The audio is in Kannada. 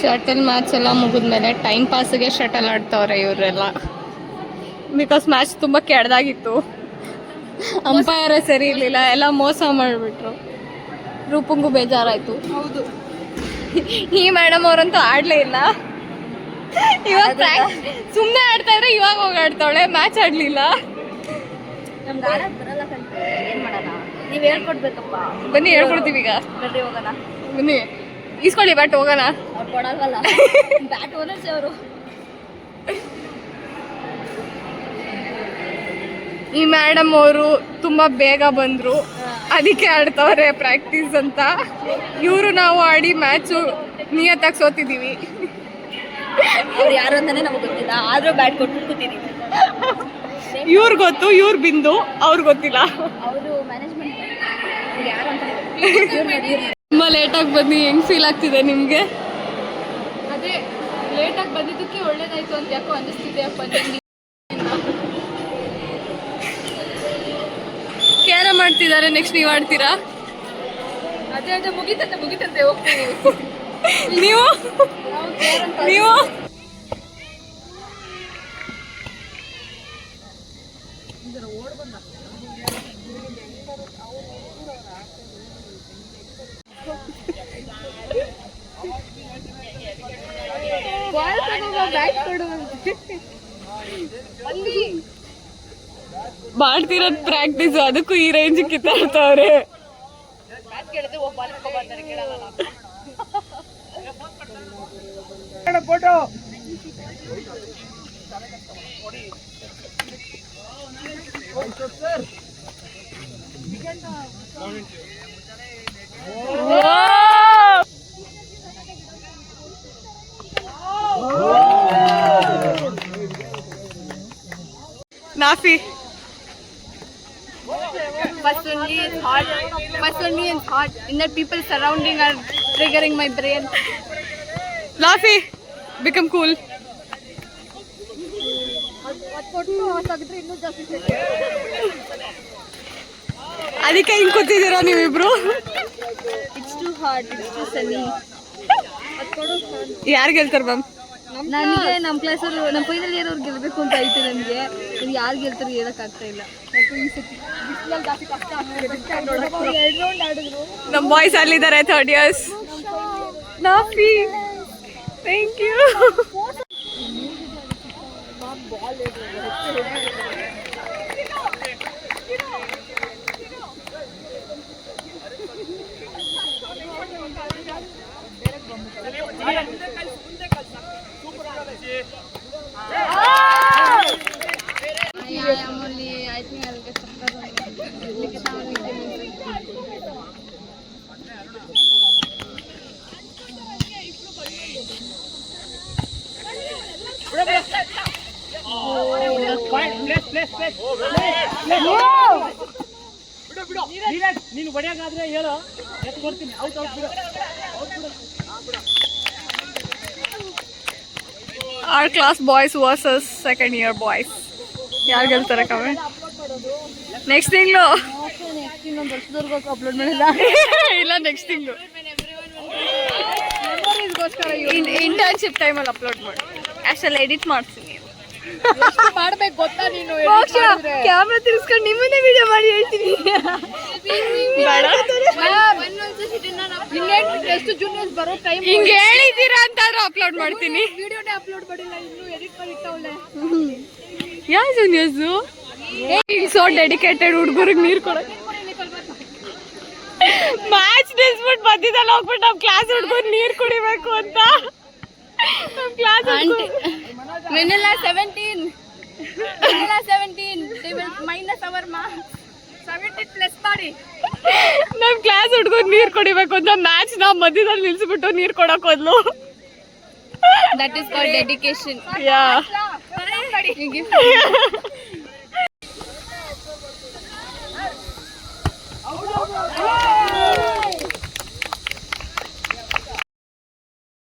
ಶಟಲ್ ಮ್ಯಾಚ್ ಎಲ್ಲ ಮುಗಿದ್ಮೇಲೆ ಟೈಮ್ ಪಾಸ್ಗೆ ಶಟಲ್ ಆಡ್ತವ್ರೆ ಇವರೆಲ್ಲ. ಬಿಕಾಸ್ ಮ್ಯಾಚ್ ತುಂಬ ಕೆಡ್ದಾಗಿತ್ತು, ಅಂಪೈರೇ ಸರಿ ಇರಲಿಲ್ಲ, ಎಲ್ಲ ಮೋಸ ಮಾಡಿಬಿಟ್ರು. ರೂಪಂಗೂ ಬೇಜಾರಾಯಿತು. ಹೌದು, ಈ ಮೇಡಮ್ ಅವರಂತೂ ಆಡಲೇ ಇಲ್ಲ. ಇವಾಗ ಸುಮ್ಮನೆ ಆಡ್ತಾ ಇದ್ರೆ ಇವಾಗ ಹೋಗಿ ಆಡ್ತಾವಳೆ, ಮ್ಯಾಚ್ ಆಡಲಿಲ್ಲ. ನಮ್ಗೆ ಆಡೋದು ಬರಲ್ಲ ಕಂಡ್ರೆ ಏನು ಮಾಡೋಣ, ನೀವು ಹೇಳ್ಕೊಡ್ಬೇಕಪ್ಪ. ಬನ್ನಿ ಹೇಳ್ಕೊಡ್ತೀವಿ ಈಗ. ಬರ್ರಿ ಹೋಗೋಣ. ಬನ್ನಿ ಈಸ್ಕೊಳ್ಳಿ ಬ್ಯಾಟ್, ಹೋಗೋಣ. ಅವ್ರು ಕೊಡಲ್ವಲ್ಲ, ಬ್ಯಾಟ್ ಓನರ್ಸ್ ಅವರು. ಈ ಮೇಡಮ್ ಅವರು ತುಂಬಾ ಬೇಗ ಬಂದ್ರು, ಅದಕ್ಕೆ ಆಡ್ತವ್ರೆ ಪ್ರಾಕ್ಟೀಸ್ ಅಂತ. ಇವರು ನಾವು ಆಡಿ ಮ್ಯಾಚು ನಿಯತ್ತಾಗಿ ಸೋತಿದ್ದೀವಿ. ಅವ್ರು ಯಾರು ಅಂತಾನೆ ನಮಗೆ ಗೊತ್ತಿಲ್ಲ, ಆದ್ರೂ ಬ್ಯಾಟ್ ಕೊಟ್ಟು ಕೂತಿದ್ದೀವಿ. ಇವ್ರು ಗೊತ್ತು, ಇವ್ರು ಬಿಂದು, ಅವ್ರಿಗೆ ಗೊತ್ತಿಲ್ಲ. ಅವರು ಮ್ಯಾನೇಜ್ಮೆಂಟ್ ಯಾರು ಅಂತ ತುಂಬ ಲೇಟಾಗಿ ಬನ್ನಿ, ಹೆಂಗ್ ಫೀಲ್ ಆಗ್ತಿದೆ ನಿಮಗೆ? ಅದೇ ಲೇಟಾಗಿ ಬಂದಿದ್ದಕ್ಕೆ ಒಳ್ಳೇದಾಯ್ತು ಅಂತ ಯಾಕೋ ಅನ್ನಿಸ್ತಿದೆ ಅಪ್ಪ. ಕ್ಯಾರ ಮಾಡ್ತಿದ್ದಾರೆ, ನೆಕ್ಸ್ಟ್ ನೀವು ಆಡ್ತೀರಾ? ಅದೇ ಅದೇ ಮುಗಿತಂತೆ ಹೋಗ್ತೀವಿ. ನೀವು ನೀವು ಮಾಡ್ತಿರೋದು ಪ್ರಾಕ್ಟೀಸ್, ಅದಕ್ಕೂ ಈ range ಕಿತ್ತಾಡ್ತವ್ರೆ. Nafi. First only it's hot. In the people surrounding are triggering my brain. Nafi, become cool. ಅದಕ್ಕೆ ಹಿಂಗ್ ಕೂತಿದ್ದೀರಾ ನೀವಿಬ್ರು? It's too hot, it's too sunny. ಯಾರು ಗೆಲ್ತಾರೆ ಮ್ಯಾಮ್? ನನಗೆ ನಮ್ಮ ಕ್ಲಾಸಲ್ಲಿ ನಮ್ಮ ಫೈನಲ್ ಇಯರ್ ಅವ್ರು ಗೆಲ್ಲಬೇಕು ಅಂತ ಐತೆ. ನನಗೆ ಯಾರು ಗೆಲ್ತಾರೆ ಹೇಳೋಕ್ಕಾಗ್ತಾ ಇಲ್ಲ. ನಮ್ಮ ಬಾಯ್ಸ್ ಅಲ್ಲಿದ್ದಾರೆ, 3rd years. ನಾಫಿ, thank you. I think I'll get ನೀನು ಬಡಿಯಾಗಾದ್ರೆ ಹೇಳು, ಎತ್ತು ಕೊಡ್ತೀನಿ. ಔಟ್ ಬಿಡು. Our class boys versus 2nd year boys. ಯಾರು ಗೆಲ್ತಾರೆ ಕಮೆಂಟ್? ನೆಕ್ಸ್ಟ್ ತಿಂಗಳು ಅಪ್ಲೋಡ್ ಮಾಡಿಲ್ಲ. ಇಲ್ಲ, ನೆಕ್ಸ್ಟ್ ತಿಂಗಳು ಇಂಟರ್ನ್ಶಿಪ್ ಟೈಮಲ್ಲಿ ಅಪ್ಲೋಡ್ ಮಾಡಿ. ಅಷ್ಟೆಲ್ಲ ಎಡಿಟ್ ಮಾಡ್ತೀನಿ. ಮಾಡ್ಬೇಕು ಗೊತ್ತಾ ನೀನು? ಕ್ಯಾಮ್ರಾ ತಿರ್ಸ್ಕೊಂಡು ನಿಮ್ಮನ್ನೇ ವಿಡಿಯೋ ಮಾಡಿ ಹೇಳ್ತೀನಿ. ಎಷ್ಟು ಜೂನಿಯರ್ಸ್ ಬರೋ ಟೈಮ್ ಹಿಂಗೆ ಹೇಳಿದ್ದೀರಾ ಅಂತಾದ್ರೂ ಅಪ್ಲೋಡ್ ಮಾಡ್ತೀನಿ. ವಿಡಿಯೋನೇ ಅಪ್ಲೋಡ್ ಮಾಡಿಲ್ಲ, ಇನ್ನು ಎಡಿಟ್ ಮಾಡಿ ಇಟ್ಟವಳೆ. ಯಾವ ಜೂನಿಯರ್ಸು? ಸೋ ಡೆಡಿಕೇಟೆಡ್ ಹುಡುಗರಿಗೆ ನೀರು ಕೊಡೋಕೆ. ಮ್ಯಾಚ್ ನಿಲ್ಸ್ಬಿಟ್ಟು ಮಧ್ಯದಲ್ಲಿ ಹೋಗ್ಬಿಟ್ಟು ನಮ್ಮ ಕ್ಲಾಸ್ ಹುಡುಗರು ನೀರು ಕುಡಿಬೇಕು ಅಂತ. ನಮ್ಮ class vanilla 17 they will minus our marks. 17 plus ಮಾಡಿ. ನಮ್ಮ ಕ್ಲಾಸ್ ಹುಡುಗರು ನೀರು ಕುಡಿಬೇಕು ಅಂತ ಮ್ಯಾಚ್ ನಾವು ಮಧ್ಯದಲ್ಲಿ ನಿಲ್ಸ್ಬಿಟ್ಟು ನೀರು ಕೊಡಕ್ ಹೋದ್ಲು. That is called dedication. Yeah.